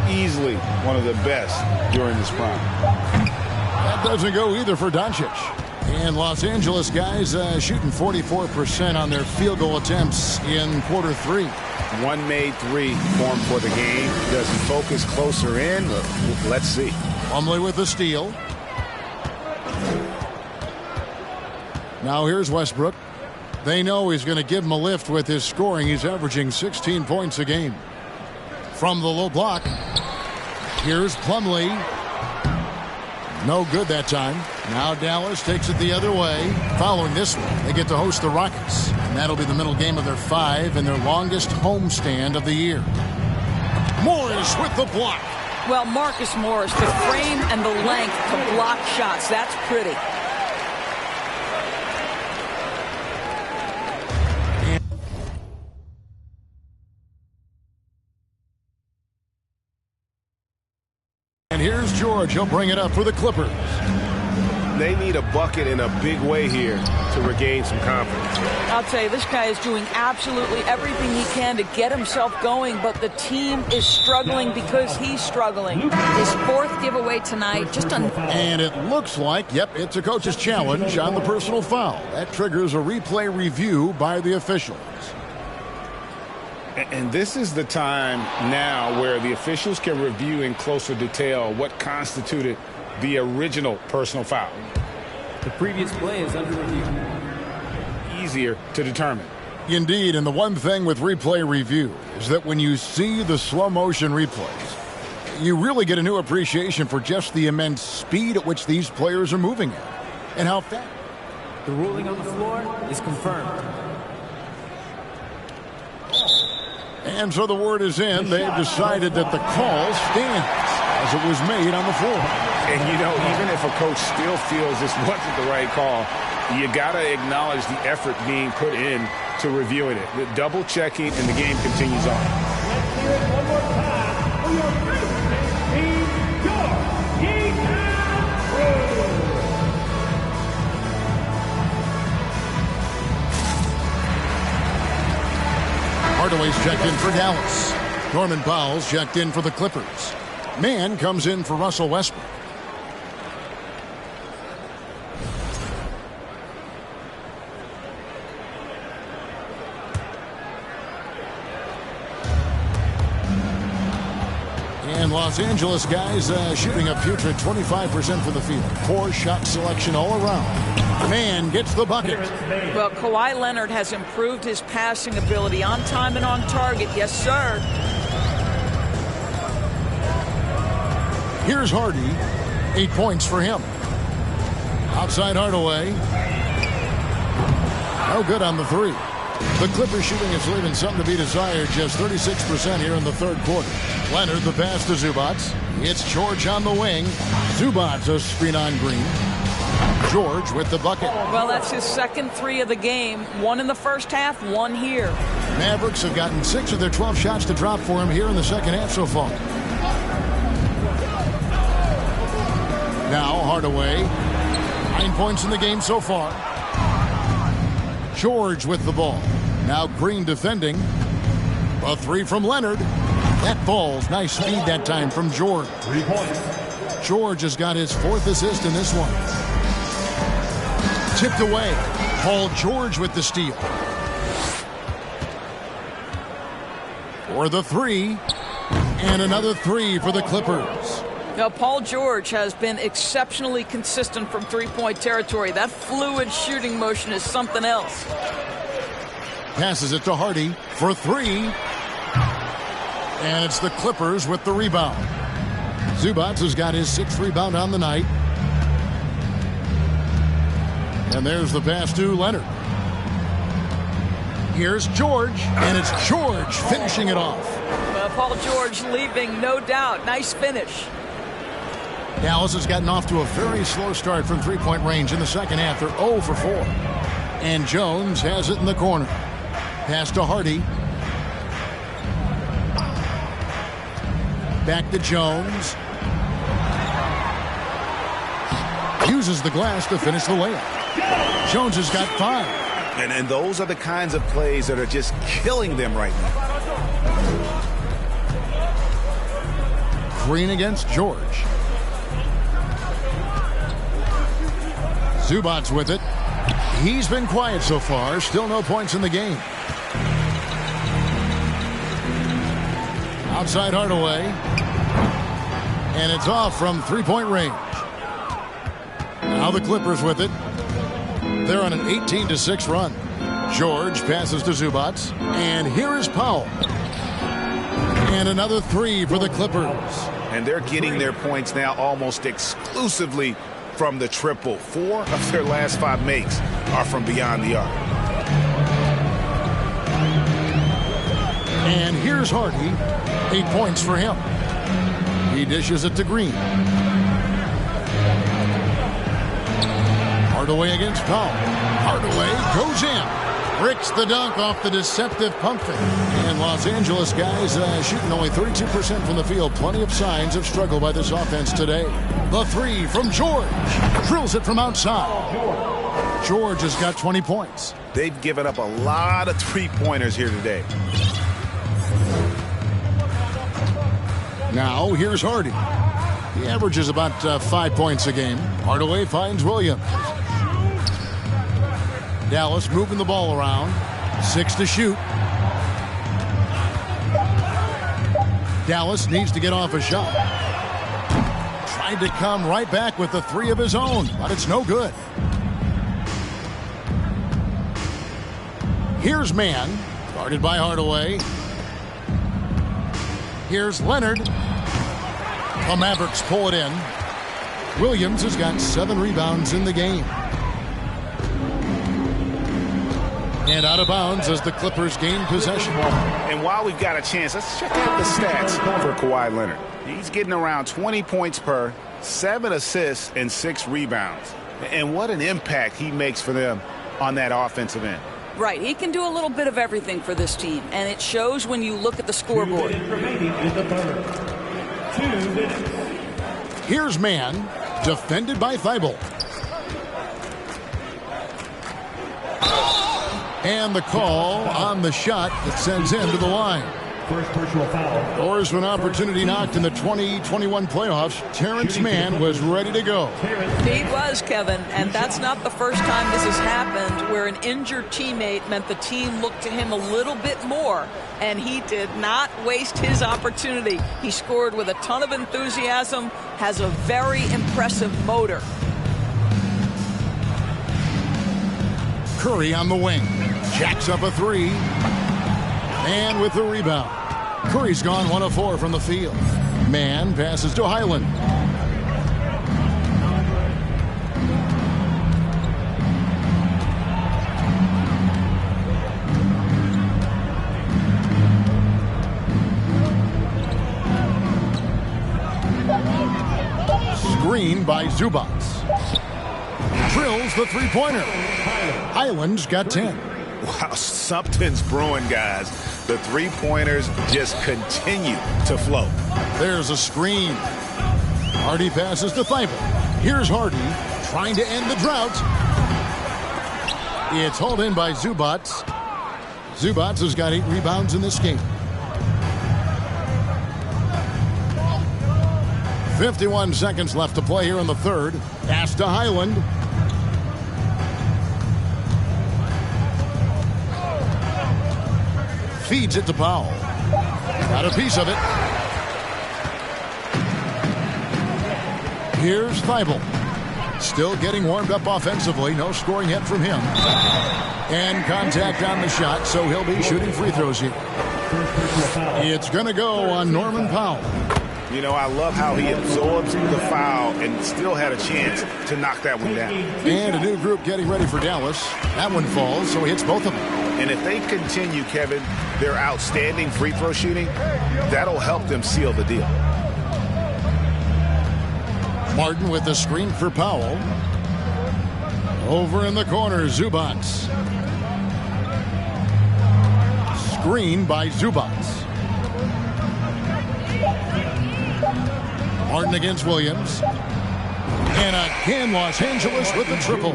easily one of the best during his prime. That doesn't go either for Doncic. And Los Angeles guys shooting 44% on their field goal attempts in quarter 3. One made 3 form for the game. Does he focus closer in? Let's see. Plumlee with the steal. Now here's Westbrook. They know he's going to give him a lift with his scoring. He's averaging 16 points a game. From the low block, here's Plumlee. No good that time. Now Dallas takes it the other way. Following this one, they get to host the Rockets. And that'll be the middle game of their 5 and their longest homestand of the year. Morris with the block. Well, Marcus Morris, the frame and the length to block shots. That's pretty. And here's George. He'll bring it up for the Clippers. They need a bucket in a big way here to regain some confidence. I'll tell you, this guy is doing absolutely everything he can to get himself going, but the team is struggling because he's struggling. His 4th giveaway tonight. And it looks like, yep, it's a coach's challenge on the personal foul. That triggers a replay review by the officials. And this is the time now where the officials can review in closer detail what constituted the original personal foul. The previous play is under review. Easier to determine. Indeed, and the one thing with replay review is that when you see the slow motion replays, you really get a new appreciation for just the immense speed at which these players are moving at and how fast. The ruling on the floor is confirmed. And so the word is in. They've decided that the call stands as it was made on the floor. And, you know, even if a coach still feels this wasn't the right call, you got to acknowledge the effort being put in to reviewing it. The double checking, and the game continues on. Let's hear it one more time for your favorite team, your Yeehaw! Hardaway's checked in for Dallas. Norman Powell's checked in for the Clippers. Mann comes in for Russell Westbrook. And Los Angeles guys shooting a putrid 25% from the field. Poor shot selection all around. Mann gets the bucket. Well, Kawhi Leonard has improved his passing ability on time and on target. Yes, sir. Here's Hardy. 8 points for him. Outside Hardaway. No good on the 3. The Clippers shooting is leaving something to be desired. Just 36% here in the third quarter. Leonard the pass to Zubac. It's George on the wing. Zubac a screen on Green. George with the bucket. Well, that's his second 3 of the game. 1 in the first half, 1 here. Mavericks have gotten 6 of their 12 shots to drop for him here in the second half so far. Now Hardaway 9 points in the game so far. George with the ball. Now Green defending. A three from Leonard. That falls. Nice speed that time from George. 3 points. George has got his 4th assist in this one. Tipped away. Paul George with the steal. For the 3. And another 3 for the Clippers. Now, Paul George has been exceptionally consistent from three-point territory. That fluid shooting motion is something else. Passes it to Hardy for 3. And it's the Clippers with the rebound. Zubats has got his 6th rebound on the night. And there's the pass to Leonard. Here's George, and it's George finishing it off. Well, Paul George leaving, no doubt. Nice finish. Dallas has gotten off to a very slow start from three-point range in the second half. They're 0 for 4. And Jones has it in the corner. Pass to Hardy. Back to Jones. Uses the glass to finish the layup. Jones has got 5. And those are the kinds of plays that are just killing them right now. Green against George. Zubats with it. He's been quiet so far. Still no points in the game. Outside Hardaway. And it's off from three-point range. Now the Clippers with it. They're on an 18-6 run. George passes to Zubats. And here is Powell. And another 3 for the Clippers. And they're getting their points now almost exclusively from the triple. 4 of their last 5 makes are from beyond the arc. And here's Hardy. 8 points for him. He dishes it to Green. Hardaway against Powell. Hardaway goes in. Bricks the dunk off the deceptive pump fake. And Los Angeles guys shooting only 32% from the field. Plenty of signs of struggle by this offense today. The 3 from George. Drills it from outside. George has got 20 points. They've given up a lot of three-pointers here today. Now here's Hardy. He averages about 5 points a game. Hardaway finds Williams. Dallas moving the ball around. 6 to shoot. Dallas needs to get off a shot. Tried to come right back with the 3 of his own, but it's no good. Here's Mann, guarded by Hardaway. Here's Leonard. The Mavericks pull it in. Williams has got 7 rebounds in the game. And out of bounds as the Clippers gain possession. And while we've got a chance, let's check out the stats for Kawhi Leonard. He's getting around 20 points per, 7 assists, and 6 rebounds. And what an impact he makes for them on that offensive end. Right, he can do a little bit of everything for this team, and it shows when you look at the scoreboard. 2 minutes remaining in the third. 2 minutes. Here's Mann, defended by Thibault. And the call on the shot that sends him to the line. First personal foul. Doors to an opportunity knocked in the 2021 playoffs. Terrence Mann was ready to go. He was, Kevin, and that's not the first time this has happened where an injured teammate meant the team looked to him a little bit more, and he did not waste his opportunity. He scored with a ton of enthusiasm, has a very impressive motor. Curry on the wing. Jacks up a 3. And with the rebound. Curry's gone 1 of 4 from the field. Mann passes to Highland. Screen by Zubats. Drills the three-pointer. Highland's got 10. Wow, something's brewing, guys. The three-pointers just continue to flow. There's a screen. Hardy passes to Thibault. Here's Hardy. trying to end the drought. It's hauled in by Zubats. Zubats has got 8 rebounds in this game. 51 seconds left to play here in the third. Pass to Highland. Feeds it to Powell. Got a piece of it. Here's Thibault. Still getting warmed up offensively. No scoring yet from him. And contact on the shot, so he'll be shooting free throws here. It's going to go on Norman Powell. You know, I love how he absorbs the foul and still had a chance to knock that one down. And a new group getting ready for Dallas. That one falls, so he hits both of them. And if they continue, Kevin, their outstanding free throw shooting, that'll help them seal the deal. Martin with the screen for Powell. Over in the corner, Zubats. Screen by Zubats. Martin against Williams. And again, Los Angeles with the triple.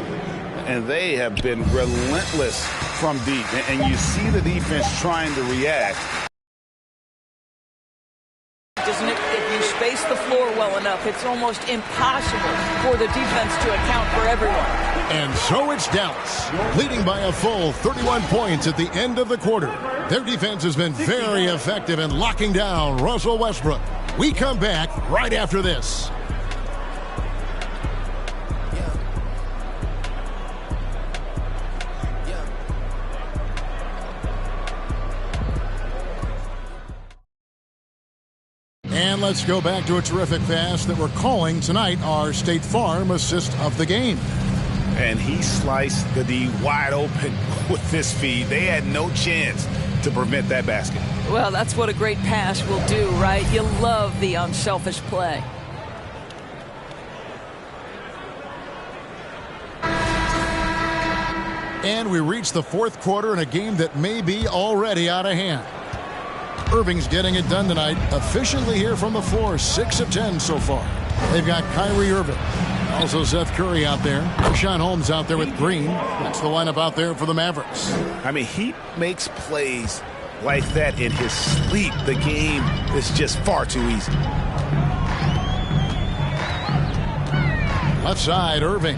And they have been relentless from deep. And you see the defense trying to react. Doesn't it? If you space the floor well enough, it's almost impossible for the defense to account for everyone. And so it's Dallas, leading by a full 31 points at the end of the quarter. Their defense has been very effective in locking down Russell Westbrook. We come back right after this. And let's go back to a terrific pass that we're calling tonight our State Farm assist of the game. And he sliced the D wide open with this feed. They had no chance to prevent that basket. Well, that's what a great pass will do, right? You love the unselfish play. And we reach the fourth quarter in a game that may be already out of hand. Irving's getting it done tonight, efficiently here from the floor, 6 of 10 so far. They've got Kyrie Irving, also Seth Curry out there, Richaun Holmes out there with Green. That's the lineup out there for the Mavericks. I mean, he makes plays like that in his sleep. The game is just far too easy. Left side, Irving.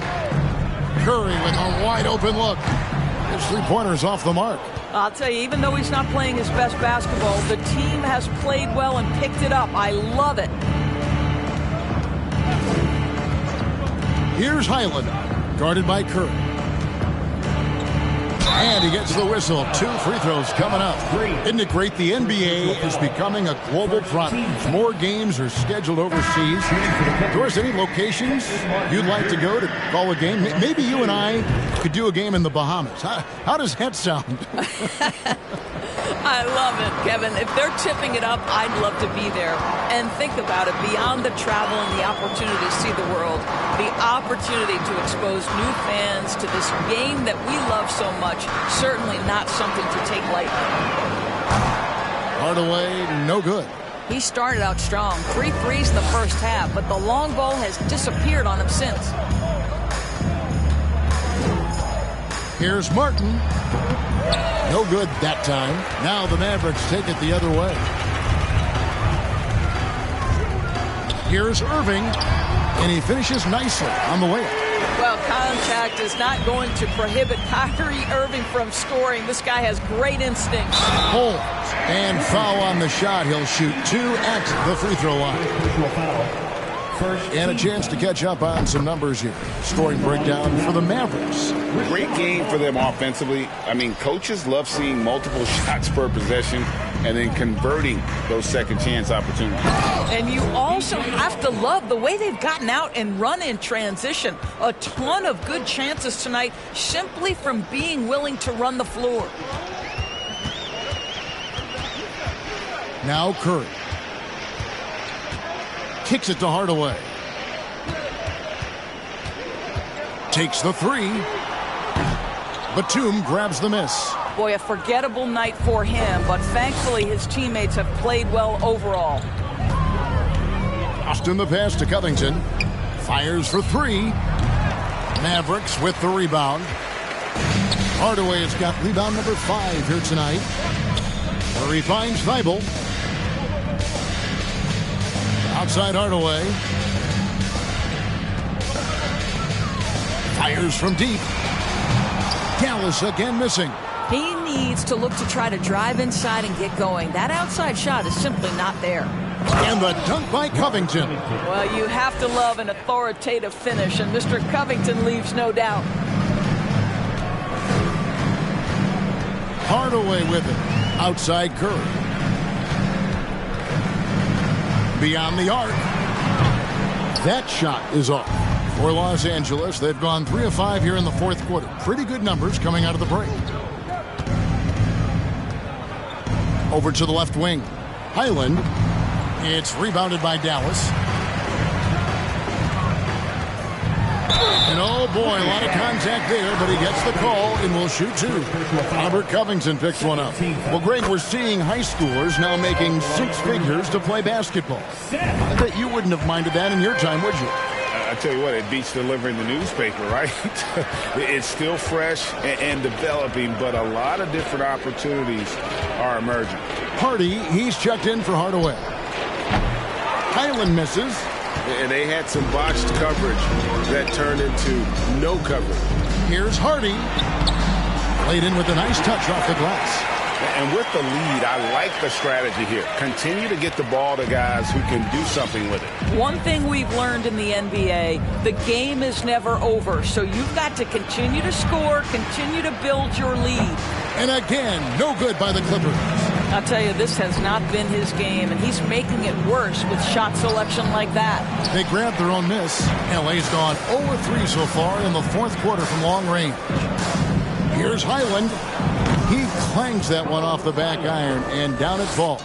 Curry with a wide open look. His three-pointer's off the mark. I'll tell you, even though he's not playing his best basketball, the team has played well and picked it up. I love it. Here's Highland, guarded by Curry. And he gets the whistle. 2 free throws coming up. Isn't it great? The NBA is becoming a global product. More games are scheduled overseas. Doris, any locations you'd like to go to call a game? Maybe you and I could do a game in the Bahamas. How does that sound? I love it, Kevin. If they're tipping it up, I'd love to be there. And think about it, beyond the travel and the opportunity to see the world, the opportunity to expose new fans to this game that we love so much, certainly not something to take lightly. Hardaway, no good. He started out strong, 3 threes in the first half, but the long ball has disappeared on him since. Here's Martin. No good that time. Now the Mavericks take it the other way. Here's Irving, and he finishes nicely on the layup. Well, contact is not going to prohibit Kyrie Irving from scoring. This guy has great instincts. Holmes, and foul on the shot. He'll shoot 2 at the free throw line. And a chance to catch up on some numbers here. Scoring breakdown for the Mavericks. Great game for them offensively. I mean, coaches love seeing multiple shots per possession and then converting those second chance opportunities. And you also have to love the way they've gotten out and run in transition. A ton of good chances tonight simply from being willing to run the floor. Now Curry. Kicks it to Hardaway. Takes the 3. Batum grabs the miss. Boy, a forgettable night for him, but thankfully his teammates have played well overall. Austin the pass to Covington. Fires for 3. Mavericks with the rebound. Hardaway has got rebound number 5 here tonight, where he finds Thibault. Outside Hardaway. Fires from deep. Dallas again missing. He needs to look to try to drive inside and get going. That outside shot is simply not there. And the dunk by Covington. Well, you have to love an authoritative finish, and Mr. Covington leaves no doubt. Hardaway with it. Outside Curry. Beyond the arc. That shot is off. For Los Angeles, they've gone 3 of 5 here in the fourth quarter. Pretty good numbers coming out of the break. Over to the left wing. Highland. It's rebounded by Dallas. And oh boy, a lot of contact there, but he gets the call and will shoot 2. Robert Covington picks one up. Well, Greg, we're seeing high schoolers now making 6 figures to play basketball. I bet you wouldn't have minded that in your time, would you? I tell you what, it beats delivering the newspaper, right? It's still fresh and developing, but a lot of different opportunities are emerging. Hardy, he's checked in for Hardaway. Highland misses. And they had some botched coverage that turned into no coverage. Here's Hardy. Played in with a nice touch off the glass. And with the lead, I like the strategy here. Continue to get the ball to guys who can do something with it. One thing we've learned in the NBA, the game is never over. So you've got to continue to score, continue to build your lead. And again, no good by the Clippers. I'll tell you, this has not been his game, and he's making it worse with shot selection like that. They grabbed their own miss. LA's gone 0-3 so far in the fourth quarter from long range. Here's Highland. He clangs that one off the back iron, and down it falls.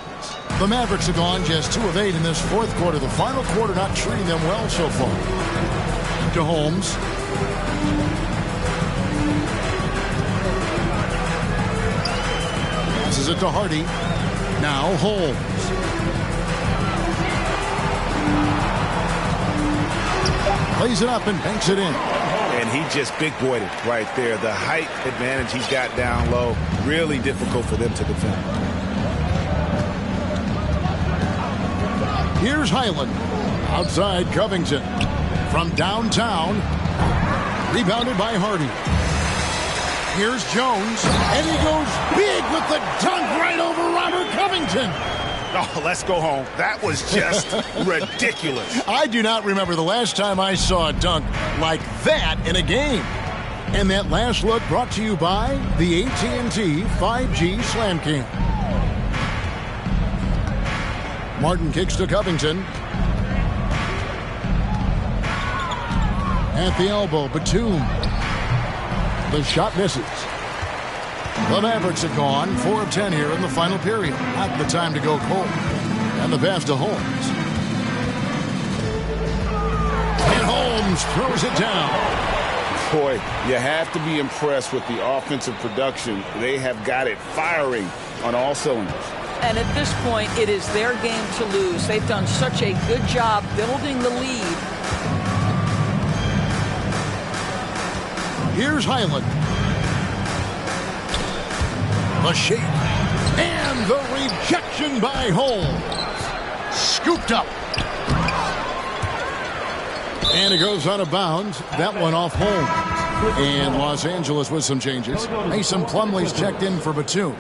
The Mavericks have gone just 2 of 8 in this fourth quarter. The final quarter not treating them well so far. To Holmes. Passes it to Hardy. Now Holmes. Plays it up and banks it in. And he just big-boyed it right there. The height advantage he's got down low, really difficult for them to defend. Here's Highland. Outside Covington. From downtown. Rebounded by Hardy. Here's Jones. And he goes big with the dunk right over Robert Covington. Oh, let's go home. That was just ridiculous. I do not remember the last time I saw a dunk like that in a game. And that last look brought to you by the AT&T 5G Slam Cam. Martin kicks to Covington. At the elbow, Batum. The shot misses. The Mavericks have gone 4 of 10 here in the final period. Not the time to go cold. And the pass to Holmes. And Holmes throws it down. Boy, you have to be impressed with the offensive production. They have got it firing on all cylinders. And at this point, it is their game to lose. They've done such a good job building the lead. Here's Highland. The shake. And the rejection by Holmes. Scooped up. And it goes out of bounds. That one off Holmes. And Los Angeles with some changes. Mason Plumlee's checked in for Batum.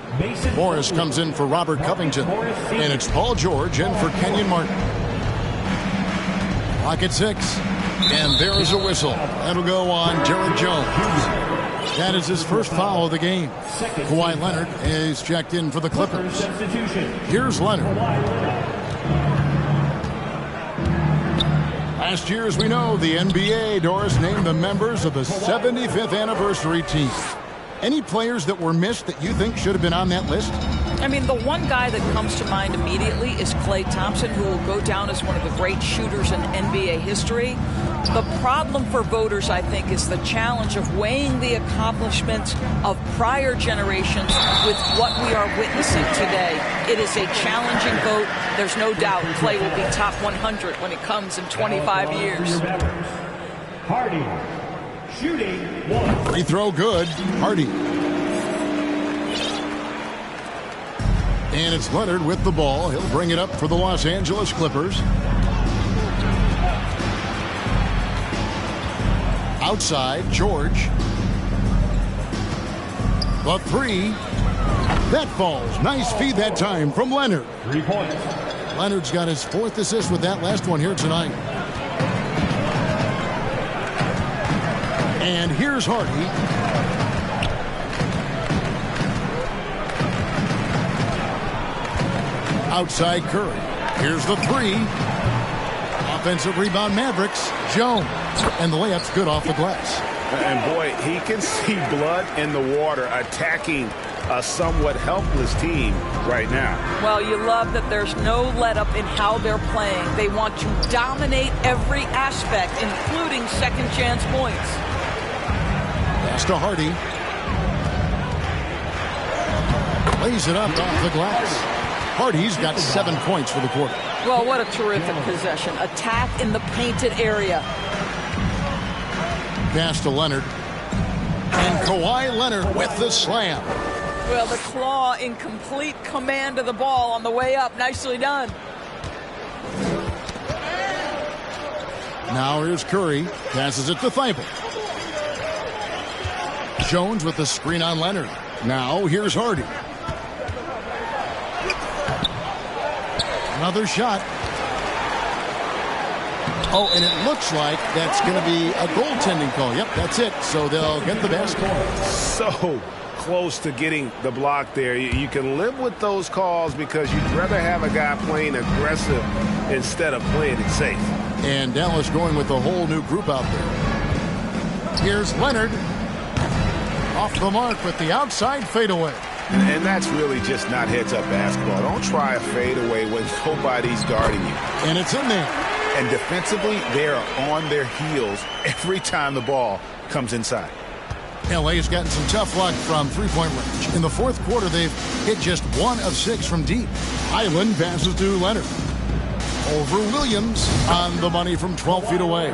Morris comes in for Robert Covington. And it's Paul George in for Kenyon Martin. Clock at 6. And there is a whistle. That'll go on Derek Jones. That is his first foul of the game. Kawhi Leonard is checked in for the Clippers. Here's Leonard. Last year, as we know, the NBA, Doris, named the members of the 75th anniversary team. Any players that were missed that you think should have been on that list? I mean, the one guy that comes to mind immediately is Klay Thompson, who will go down as one of the great shooters in NBA history. The problem for voters, I think, is the challenge of weighing the accomplishments of prior generations with what we are witnessing today. It is a challenging vote. There's no doubt Klay will be top 100 when it comes in 25 years. Hardy, Shooting 1. Free throw good. Hardy. And it's Leonard with the ball. He'll bring it up for the Los Angeles Clippers. Outside, George. The three. That falls. Nice feed that time from Leonard. 3 points. Leonard's got his 4th assist with that last one here tonight. And here's Hardy. Outside Curry. Here's the three. Offensive rebound Mavericks. Jones. And the layup's good off the glass. And boy, he can see blood in the water attacking a somewhat helpless team right now. Well, you love that there's no let-up in how they're playing. They want to dominate every aspect, including second-chance points. Pass to Hardy. Lays it up off the glass. Hardy's got 7 points for the quarter. Well, what a terrific possession. Attack in the painted area. Pass to Leonard. And Kawhi Leonard with the slam. Well, the claw in complete command of the ball on the way up. Nicely done. Now here's Curry. Passes it to Thibault. Jones with the screen on Leonard. Now here's Hardy. Another shot. Oh, and it looks like that's going to be a goaltending call. Yep, that's it. So they'll get the basketball. So close to getting the block there. You can live with those calls because you'd rather have a guy playing aggressive instead of playing it safe. And Dallas going with a whole new group out there. Here's Leonard. Off the mark with the outside fadeaway. And that's really just not heads-up basketball. Don't try a fadeaway when nobody's guarding you. And it's in there. And defensively, they are on their heels every time the ball comes inside. LA's gotten some tough luck from three-point range. In the fourth quarter, they've hit just 1 of 6 from deep. Highland passes to Leonard. Over Williams on the money from 12 feet away.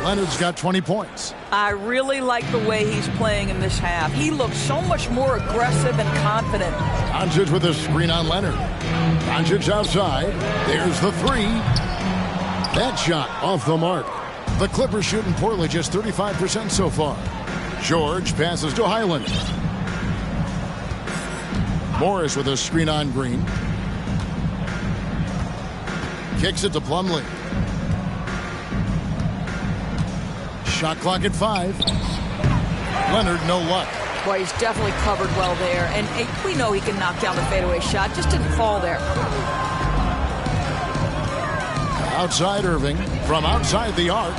Leonard's got 20 points. I really like the way he's playing in this half. He looks so much more aggressive and confident. Doncic with a screen on Leonard. Doncic outside. There's the three. That shot off the mark. The Clippers shooting poorly, just 35% so far. George passes to Highland. Morris with a screen on Green. Kicks it to Plumlee. Shot clock at 5. Leonard, no luck. Boy, he's definitely covered well there. And we know he can knock down the fadeaway shot. Just didn't fall there. Outside Irving. From outside the arc.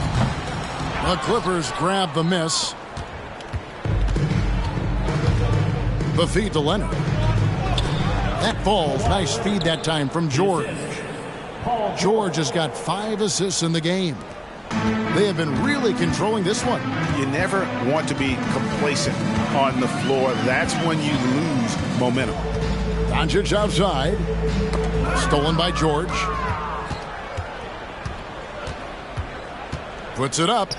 The Clippers grab the miss. The feed to Leonard. That falls. Nice feed that time from George. George has got 5 assists in the game. They have been really controlling this one. You never want to be complacent on the floor. That's when you lose momentum. Doncic outside. Stolen by George. Puts it up.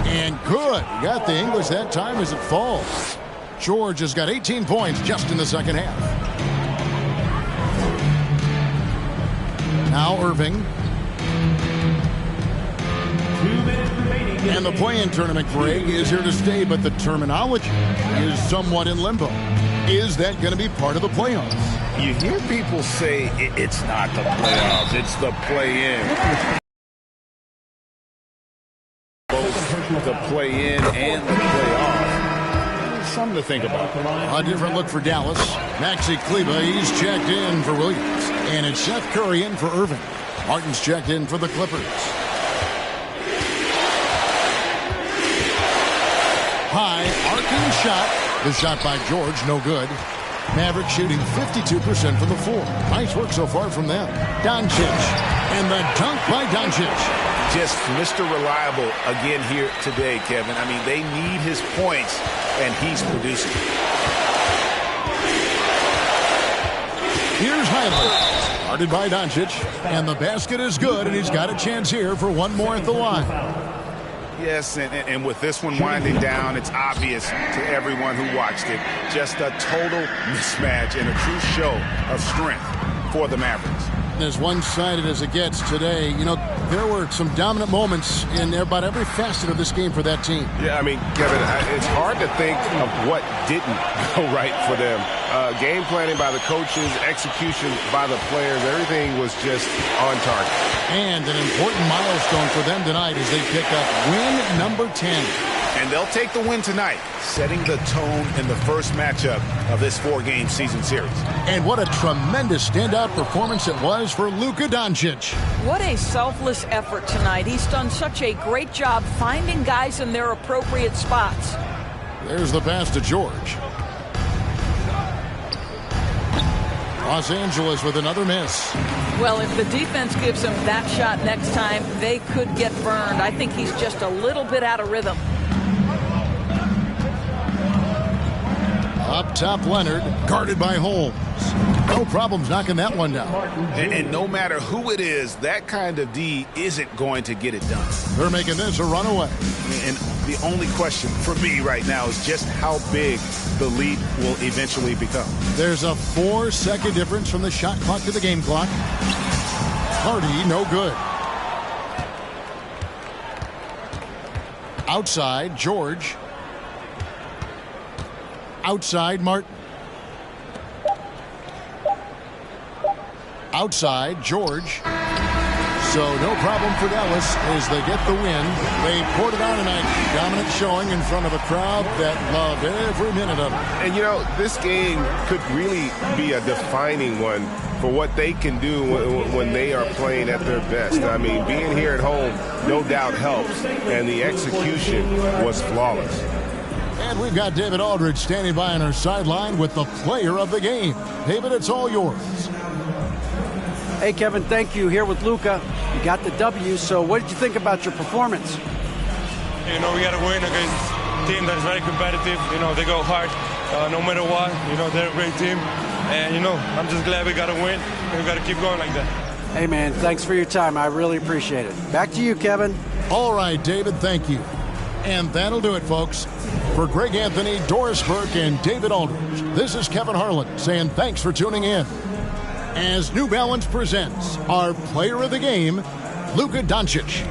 And good. He got the English that time as it falls. George has got 18 points just in the second half. Now Irving. 2 minutes remaining. And the play-in tournament, Greg, is here to stay, but the terminology is somewhat in limbo. Is that going to be part of the playoffs? You hear people say it's not the playoffs, it's the play-in. Both the play-in and the playoffs. Something to think about. A different look for Dallas. Maxi Kleba, he's checked in for Williams. And it's Seth Curry in for Irving. Martin's checked in for the Clippers. High arcing shot. The shot by George, no good. Maverick shooting 52% from the floor. Nice work so far from them. Doncic. And the dunk by Doncic. Just Mr. Reliable again here today, Kevin. I mean, they need his points, and he's producing. Here's Highland. Started by Doncic. And the basket is good, and he's got a chance here for one more at the line. Yes, and with this one winding down, it's obvious to everyone who watched it. Just a total mismatch and a true show of strength for the Mavericks. As one-sided as it gets today, you know, there were some dominant moments in about every facet of this game for that team. Yeah, I mean, Kevin, it's hard to think of what didn't go right for them. Game planning by the coaches, execution by the players, everything was just on target. And an important milestone for them tonight as they pick up win number 10. And they'll take the win tonight, setting the tone in the first matchup of this 4-game season series. And what a tremendous standout performance it was for Luka Doncic. What a selfless effort tonight. He's done such a great job finding guys in their appropriate spots. There's the pass to George. Los Angeles with another miss. Well, if the defense gives him that shot next time, they could get burned. I think he's just a little bit out of rhythm. Up top, Leonard, guarded by Holmes. No problems knocking that one down. And no matter who it is, that kind of D isn't going to get it done. They're making this a runaway. And the only question for me right now is just how big the lead will eventually become. There's a 4-second difference from the shot clock to the game clock. Hardy, no good. Outside, George. Outside, Martin. Outside, George. So no problem for Dallas as they get the win. They poured it on tonight. Dominant showing in front of a crowd that loved every minute of it. And, you know, this game could really be a defining one for what they can do when they are playing at their best. I mean, being here at home no doubt helps, and the execution was flawless. And we've got David Aldridge standing by on our sideline with the player of the game. David, it's all yours. Hey, Kevin, thank you. Here with Luka. You got the W, so what did you think about your performance? You know, we got to win against a team that is very competitive. You know, they go hard no matter what. You know, they're a great team. And, you know, I'm just glad we got to win. And we got to keep going like that. Hey, man, thanks for your time. I really appreciate it. Back to you, Kevin. All right, David, thank you. And that'll do it, folks. For Greg Anthony, Doris Burke, and David Aldridge, this is Kevin Harlan saying thanks for tuning in. As New Balance presents our player of the game, Luka Doncic.